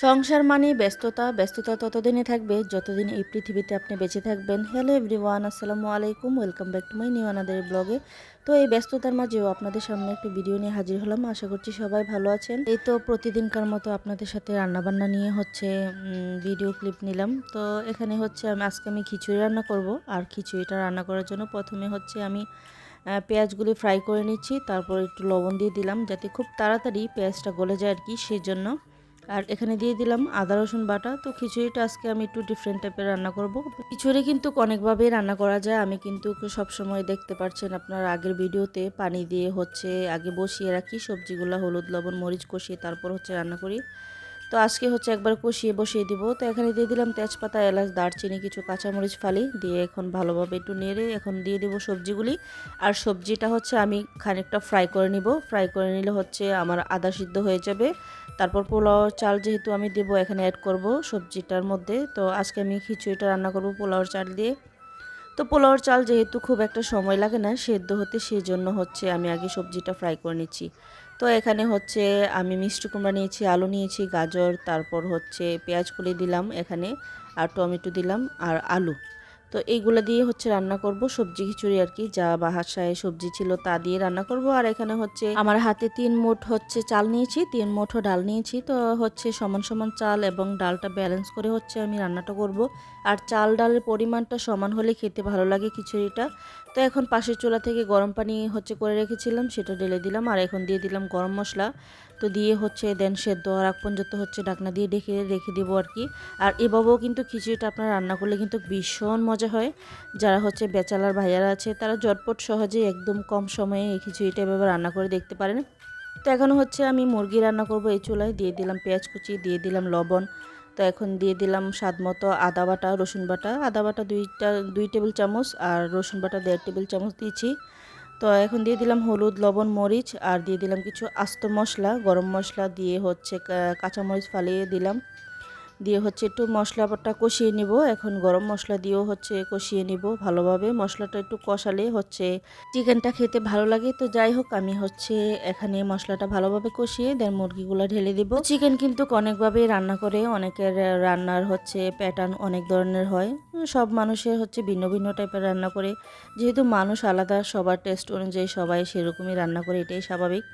সংসার মানে ব্যস্ততা, ব্যস্ততা ততদিনই থাকবে যতদিন এই পৃথিবীতে আপনি বেঁচে থাকবেন। হ্যালো এভরিওয়ান, আসসালামু আলাইকুম, welcome back to my new another ব্লগে। তো এই ব্যস্ততার মাঝেও আপনাদের সামনে একটা ভিডিও নিয়ে হাজির হলাম। আশা করছি সবাই ভালো আছেন। এই তো প্রতিদিনকার মতো আপনাদের সাথে রান্নাবান্না নিয়ে হচ্ছে ভিডিও ক্লিপ নিলাম। তো এখানে হচ্ছে আজকে আমি খিচুড়ি রান্না করব। আর খিচুড়িটা রান্না করার জন্য প্রথমে হচ্ছে আমি পেঁয়াজগুলি ফ্রাই করে নিচ্ছি, তারপর একটু লবণ দিয়ে দিলাম যাতে খুব তাড়াতাড়ি পেঁয়াজটা গলে যায় আর কি, সেই জন্য। আর এখানে দিয়ে দিলাম আদা রসুন বাটা। তো খিচুড়িটা আজকে আমি একটু ডিফারেন্ট টাইপের রান্না করব। খিচুড়ি কিন্তু অনেকভাবেই রান্না করা যায়। আমি কিন্তু সবসময় দেখতে পাচ্ছেন আপনার আগের ভিডিওতে পানি দিয়ে হচ্ছে আগে বসিয়ে রাখি সবজিগুলো, হলুদ লবণ মরিচ কষিয়ে তারপর হচ্ছে রান্না করি। তো আজকে হচ্ছে একবার কষিয়ে বসিয়ে দিব। তো এখানে দিয়ে দিলাম তেজপাতা, এলাচ, দারচিনি, কিছু কাঁচামরিচ ফালি দিয়ে এখন ভালোভাবে একটু নেড়ে এখন দিয়ে দিব সবজিগুলি। আর সবজিটা হচ্ছে আমি খানিকটা ফ্রাই করে নিব। ফ্রাই করে নিলে হচ্ছে আমার আদা সিদ্ধ হয়ে যাবে। তারপর পোলাও চাল যেহেতু আমি দেব এখানে অ্যাড করব সবজিটার মধ্যে। তো আজকে আমি খিচুড়িটা রান্না করব পোলাওর চাল দিয়ে। তো পোলাওর চাল যেহেতু খুব একটা সময় লাগে না সেদ্ধ হতে, সেই জন্য হচ্ছে আমি আগে সবজিটা ফ্রাই করে নিচ্ছি। তো এখানে হচ্ছে আমি মিষ্টি কুমড়া নিয়েছি, আলু নিয়েছি, গাজর, তারপর হচ্ছে পেঁয়াজ কুলি দিলাম এখানে, আর টমেটো দিলাম আর আলু। তো এইগুলো দিয়ে হচ্ছে রান্না করব সবজি খিচুড়ি আর কি, যা বাসায় সবজি ছিল তা দিয়ে রান্না করব। আর এখানে হচ্ছে আমার হাতে 3 মুঠ হচ্ছে চাল নিয়েছি, 3 মুঠো ডাল নিয়েছি। তো হচ্ছে সমান সমান চাল এবং ডালটা ব্যালেন্স করে হচ্ছে আমি রান্নাটা করব। আর চাল ডালের পরিমাণটা সমান হলে খেতে ভালো লাগে খিচুড়িটা। তো এখন পাশের চুলা থেকে গরম পানি হচ্ছে করে রেখেছিলাম, সেটা ঢেলে দিলাম। আর এখন দিয়ে দিলাম গরম মশলা। তো দিয়ে হচ্ছে দেন সেদ্ধ আর আগ পর্যন্ত হচ্ছে ঢাকনা দিয়ে রেখে দেবো আর কি। আর এভাবেও কিন্তু খিচুড়িটা আপনারা রান্না করলে কিন্তু ভীষণ মজা হয়। যারা হচ্ছে ব্যাচেলার ভাইয়ারা আছে তারা ঝটপট সহজেই একদম কম সময়ে এই খিচুড়িটা এভাবে রান্না করে দেখতে পারেন। তো এখন হচ্ছে আমি মুরগি রান্না করব এই চুলায়। দিয়ে দিলাম পেঁয়াজ কুচি, দিয়ে দিলাম লবণ। তো এখন দিয়ে দিলাম স্বাদ মতো আদা বাটা, রসুন বাটা। আদা বাটা 2 টেবিল চামচ আর রসুন বাটা 1.5 টেবিল চামচ দিয়েছি। তো এখন দিয়ে দিলাম হলুদ লবণ মরিচ, আর দিয়ে দিলাম কিছু আস্ত মশলা, গরম মশলা দিয়ে হচ্ছে কাঁচামরিচ ফালিয়ে দিলাম। দিয়ে হচ্ছে একটু মশলাটা কষিয়ে নিব। এখন গরম মশলা দিয়েও হচ্ছে কষিয়ে নিব ভালোভাবে। মশলাটা একটু কষালে হচ্ছে চিকেনটা খেতে ভালো লাগে। তো যাই হোক, আমি হচ্ছে এখানে মশলাটা ভালোভাবে কষিয়ে দেন মুরগিগুলো ঢেলে দিব। চিকেন কিন্তু অনেকভাবেই রান্না করে, অনেকের রান্নার হচ্ছে প্যাটার্ন অনেক ধরনের হয়। সব মানুষের হচ্ছে ভিন্ন ভিন্ন টাইপের রান্না করে, যেহেতু মানুষ আলাদা, সবার টেস্ট অনুযায়ী সবাই সেরকমই রান্না করে, এটাই স্বাভাবিক।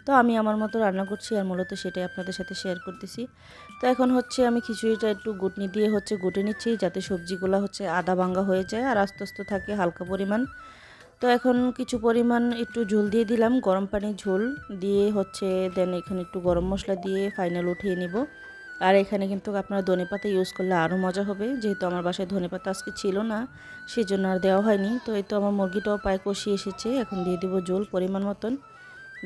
তো আমি আমার মতো রান্না করছি আর মূলত সেটাই আপনাদের সাথে শেয়ার করতেছি। তো এখন হচ্ছে আমি খিচুড়িটা একটু গুটনি দিয়ে হচ্ছে গুটে নিচ্ছি যাতে সবজিগুলো হচ্ছে আদা ভাঙ্গা হয়ে যায় আর আস্তে আস্তে থাকে হালকা পরিমাণ। তো এখন কিছু পরিমাণ একটু ঝোল দিয়ে দিলাম, গরম পানির ঝোল দিয়ে হচ্ছে দেন এখানে একটু গরম মশলা দিয়ে ফাইনাল উঠিয়ে নিব। আর এখানে কিন্তু আপনারা ধনেপাতা ইউজ করলে আরও মজা হবে, যেহেতু আমার বাসায় ধনেপাতা আজকে ছিল না সেজন্য আর দেওয়া হয়নি। তো এই তো আমার মুরগিটাও প্রায় কষিয়ে এসেছে, এখন দিয়ে দিব ঝোল পরিমাণ মতন।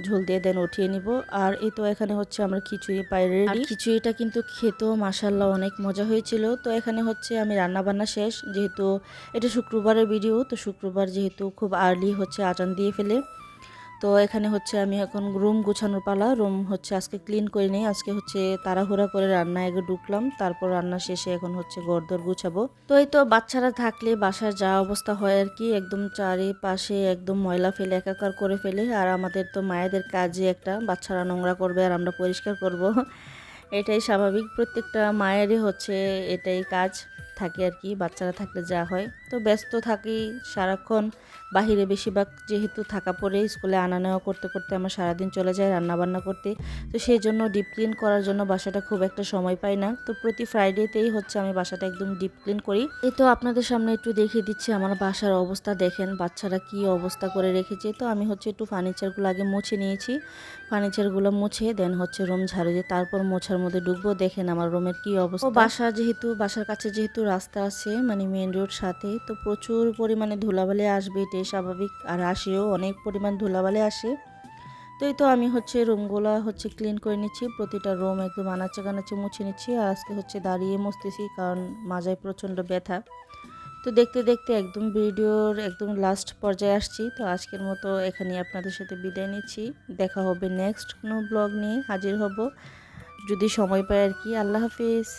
ঝোল দিয়ে দেন উঠিয়ে নিব। আর এই তো এখানে হচ্ছে আমরা খিচুড়ি পাই রেডি। খিচুড়িটা কিন্তু খেতেও মাশাল্লাহ অনেক মজা হয়েছিল। তো এখানে হচ্ছে আমি রান্না বান্না শেষ, যেহেতু এটা শুক্রবারের ভিডিও, তো শুক্রবার যেহেতু খুব আর্লি হচ্ছে আজান দিয়ে ফেলে। তো এখানে হচ্ছে আমি এখন রুম গুছানোর পালা। রুম হচ্ছে আজকে ক্লিন করে নেই, আজকে হচ্ছে তাড়াহুড়া করে রান্না আগে ঢুকলাম, তারপর রান্না শেষে এখন হচ্ছে ঘরদোর গুছাবো। তো এই তো বাচ্চারা থাকলে বাসার যা অবস্থা হয় আর কি, একদম চারিপাশে একদম ময়লা ফেলে একাকার করে ফেলে। আর আমাদের তো মায়েদের কাজে একটা, বাচ্চারা নোংরা করবে আর আমরা পরিষ্কার করব। এটাই স্বাভাবিক, প্রত্যেকটা মায়েরই হচ্ছে এটাই কাজ থাকে আর কি, বাচ্চারা থাকলে যা হয়। তো ব্যস্ত থাকি সারাক্ষণ, বাহিরে বেশিরভাগ যেহেতু থাকা পড়ে, স্কুলে আনা নেওয়া করতে করতে আমার সারাদিন চলে যায় রান্নাবান্না করতে। তো সেই জন্য ডিপ ক্লিন করার জন্য বাসাটা খুব একটা সময় পাই না। তো প্রতি ফ্রাইডেতেই হচ্ছে আমি বাসাটা একদম ডিপ ক্লিন করি। এই তো আপনাদের সামনে একটু দেখিয়ে দিচ্ছি আমার বাসার অবস্থা, দেখেন বাচ্চারা কি অবস্থা করে রেখেছে। তো আমি হচ্ছে একটু ফার্নিচারগুলো আগে মুছে নিয়েছি, ফার্নিচারগুলো মুছে দেন হচ্ছে রুম ঝাড়ু দিয়ে তারপর মোছার মধ্যে ঢুকবো। দেখেন আমার রুমের কি অবস্থা। বাসা যেহেতু, বাসার কাছে যেহেতু রাস্তা আছে, মানে মেন রোড সাথে, তো প্রচুর পরিমাণে ধুলাবালি আসবে, এটাই স্বাভাবিক। আর আসেও অনেক পরিমাণ ধুলাবালি আসে। তো এই তো আমি হচ্ছে রুমগুলো হচ্ছে ক্লিন করে নিচ্ছি, প্রতিটা রুম একদম আনাচে কানাচে মুছে নিচ্ছি। আর আজকে হচ্ছে দাঁড়িয়ে মুছতেছি কারণ মাজায় প্রচণ্ড ব্যথা। তো দেখতে দেখতে একদম ভিডিওর একদম লাস্ট পর্যায়ে আসছি। তো আজকের মতো এখানে আপনাদের সাথে বিদায় নিচ্ছি, দেখা হবে নেক্সট কোনো ব্লগ নিয়ে হাজির হব যদি সময় পাই আর কি। আল্লাহ হাফিজ।